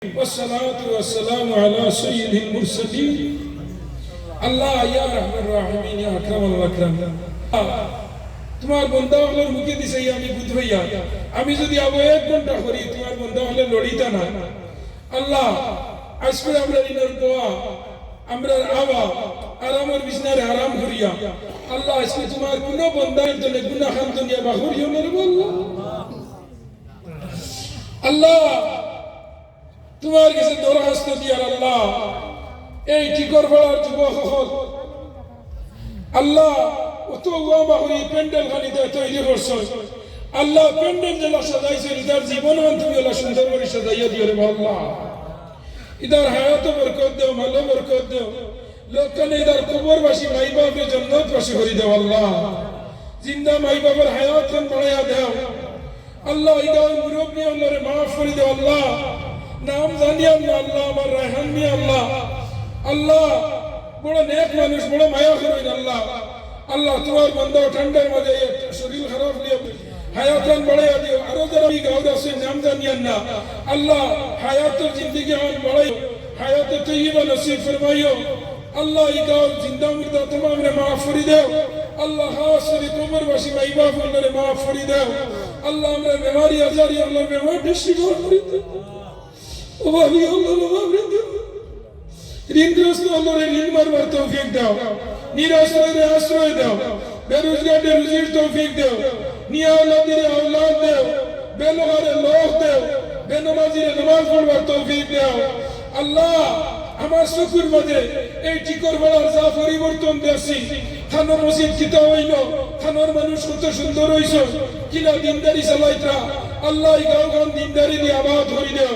والصلاة والسلام على سيد المرسلين الله يا رحم الراحمين يا أكرم الأكرم তোমার বন্ধা হলের মুখে দিছে আমি বুঝ ভাইয়া আমি যদি আবো 1 ঘন্টা করি তোমার বন্ধা হলে লড়িতা না আল্লাহ আজকে আমরা ইনার দোয়া আমরা আওয়া আরামের বিছনারে আরাম করিয়া আল্লাহ আজকে তোমার কোন বন্দার জন্য গুনাহ খান দুনিয়া বাহুরিও না রে আল্লাহ আল্লাহ তোমার কাছে দরখাস্ত দিয়ার আল্লাহ এই টিকর ফলার যুবক হল আল্লাহ অত ওয়াবা করি প্যান্ডেল খানিতে তৈরি করছো আল্লাহ প্যান্ডেল যেটা সাজাইছে ইদার জীবন তুমি ওলা সুন্দর করে সাজাইয়া দিও রে আল্লাহ ইদার হায়াত বরকত দেও মালো বরকত দেও লোকখানে ইদার কবরবাসী মাই বাপকে জান্নাতবাসী করে দেও আল্লাহ জিন্দা মাই বাবার হায়াত খান বাড়াইয়া দেও আল্লাহ ইদার মুরব্বী আল্লাহরে মাফ করে দেও আল্লাহ নাম জানিয়া আল্লাহ আমার রায়হান মিয়া আল্লাহ আল্লাহ বড় নেক মানুষ বড় মায়া করেন আল্লাহ আল্লাহ তোমার বান্দা ঠান্ডার মাঝে শরীর খারাপ নিয়ে হায়াতান বাড়াইয়া দিও আরো যারা এই গাঁও আছে নাম জানিয়েন না আল্লাহ হায়াতের জিন্দগি আমার বাড়াই হায়াতে তৈবা নসিব ফরমাইও আল্লাহ এই গাঁও জিন্দা মুর্দা তোমার মাফ করে দেও আল্লাহ খাস করে কবরবাসী মাই বাপ আল্লাহরে মাফ করে দেও আল্লাহ আমরা বেমারি আজারি আল্লাহ বেমার বেশি করে দেও ও ভাবি আল্লাহ মাফ করে দেও ঋণগ্রস্ত আল্লাহরে ঋণ মারবার তৌফিক দাও নিরাশ্রয়রে আশ্রয় দাও বেরোজগারের রুজির তৌফিক দাও নিয়া আওলাদের আওলাদ দাও বেলোহারে লোক দাও বেনমাজিরে নামাজ পড়বার তৌফিক দাও আল্লাহ আমার শুকুর মাঝে এই টিকর বেলার যা পরিবর্তন দেখছি থানোর মসজিদ কিতা হইল থানোর মানুষ কত সুন্দর হইছ কিনা দিনদারি চালাইতা আল্লাহ গাঁও গান দিনদারি দিয়ে আবাদ হরি দেও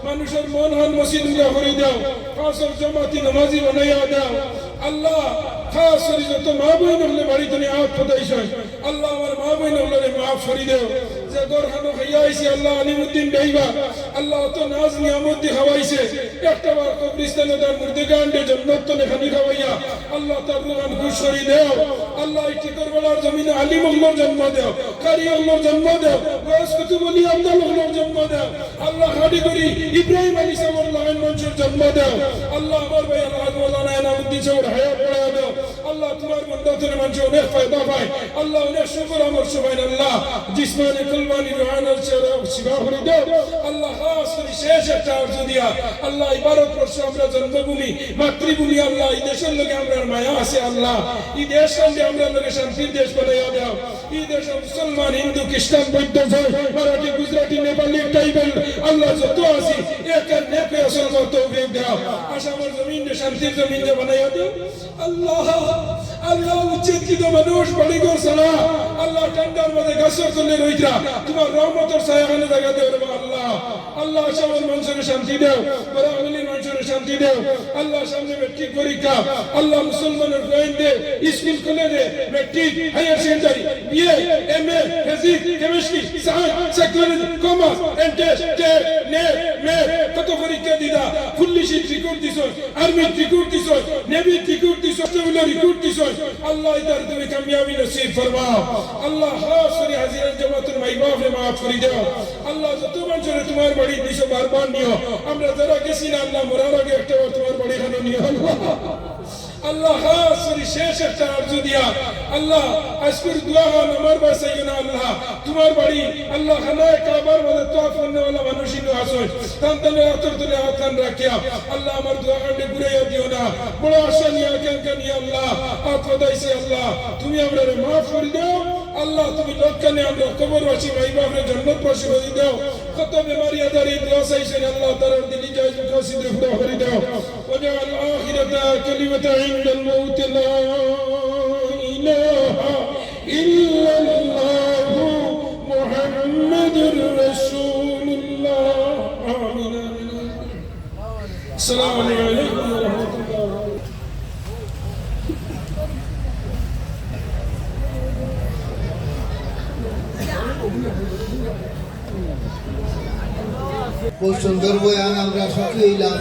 মানুষের মন হন মসজিদ উড়া করে দাও ফাঁসর জমাতি নামাজি বানাইয়া দাও আল্লাহ খাস করে যত মা বোন হলে বাড়িতে আওয়াজ ফদাইছ আল্লাহ আমার মা বোন হলে মাফ করে দেও যে গরহানো খাইয়া আইছি আল্লাহ আলিমউদ্দিন ডাইবা আল্লাহ তো নাজ নিয়ামত দি খাওয়াইছে একটা বার কবরিস্তানে তার মুর্দে গান্ডে জান্নাত তো খানি খাওয়াইয়া আল্লাহ তার রুহান খুশ করে দেও আল্লাহ এই টিকরবেলার জমিনে আলিম আল্লাহর জন্ম দেও কারি আল্লাহর জন্ম দেও ওয়াস কুতুবুল আব্দুল আল্লাহর জন্ম দেও আল্লাহ হাদি করি ইব্রাহিম আলাইহিস সালাম লাইন মানুষের জন্ম দেও আল্লাহ আমার ভাই আল্লাহ মাওলানা ইনামউদ্দিন সাহেব হায়াত বাড়ায়া দেও আল্লাহ তোমার বান্দাদের মানুষ অনেক ফায়দা পায় আল্লাহ অনেক শুকর আমল সুবহানাল্লাহ জিসমানি কুলবানি রুহানাল শিফা করে দাও আল্লাহ খাস করে শেষ একটা অর্থ দিয়া আল্লাহ ইবারত করছো আমরা জন্মভূমি মাতৃভূমি আল্লাহ এই দেশের লগে আমরা মায়া আছে আল্লাহ এই দেশ কান্দে আমরা লগে শান্তির দেশ বানাইয়া দাও এই দেশে মুসলমান হিন্দু খ্রিস্টান বৌদ্ধ মারাঠি গুজরাটি নেপালি ট্রাইবেল আল্লাহ যত আছি একের নেপে আসল তৌফিক দাও আসামের জমিনে শান্তির জমিনে বানাইয়া দাও আল্লাহ আল্লাহ উচ্চেকিত মানুষ বাড়িঘর সারা আল্লাহ ঠান্ডার মধ্যে গাছের তলে রইতা তোমার রহমতের ছায়াখানে জায়গা দেও রে আল্লাহ আল্লাহ আসামের মানুষের শান্তি দেও বরাবলির মানুষের শান্তি দেও আল্লাহ সামনে মেট্রিক পরীক্ষা আল্লাহ মুসলমানের জয়েন দে স্কুল কলেজে matric higher secondary BA MA physics chemistry science psychology commerce entrance TET NET MET কত পরীক্ষা দিদা পুলিশের রিক্রুট দিছ আর্মি রিক্রুট দিছ নেভি রিক্রুট দিছ সিভিল রিক্রুট দিছ আল্লাহ ইদার তুমি কামিয়াবি নসিব ফরমাও আল্লাহ খাস করে হাজিরা জামাতের মাই বাপরে মাফ করে দাও আল্লাহ যত মানুষের তোমার বাড়ি দিছো বারবার নিও আমরা যারা গেছি না আল্লাহ মরার আগে একটা তোমার বাড়ি খানো নিও আল্লাহ খাস করে শেষ একটা অর্থ দিয়া আল্লাহ আজকের দোয়া হন আমার বাসায় না আল্লাহ তোমার বাড়ি আল্লাহ খানায় কাবার মধ্যে তোয়াফ করনেওয়ালা মানুষই নো আসো তান্তানে আতর তুলে হাতখান রাখিয়া আল্লাহ আমার দোয়া কাণ্ডে ঘুরাইয়া দিও না বড় আশা নিয়ে আকাঙ্ক্ষা নিয়ে আল্লাহ হাত ফদাইছে আল্লাহ তুমি আমরা মাফ করে দাও আল্লাহ তুমি লোকখানে আমরা কবরবাসী ভাই বাপরে জান্নাতবাসী করে দাও কত বেমারি আদারি দোয়া চাইছেন আল্লাহ তাআলার দিলি জায়েজ মুকাসিদে পুরা করে দাও ওয়াজআল আখিরাতা কালিমাতা ইনদাল মাউত লা ইলাহা ইল্লাল্লাহ মুহাম্মাদুর রাসূলুল্লাহ আমিন আসসালামু আলাইকুম ওয়া রাহমাতুল্লাহ খুব সুন্দর বয়ান আমরা শুনলাম।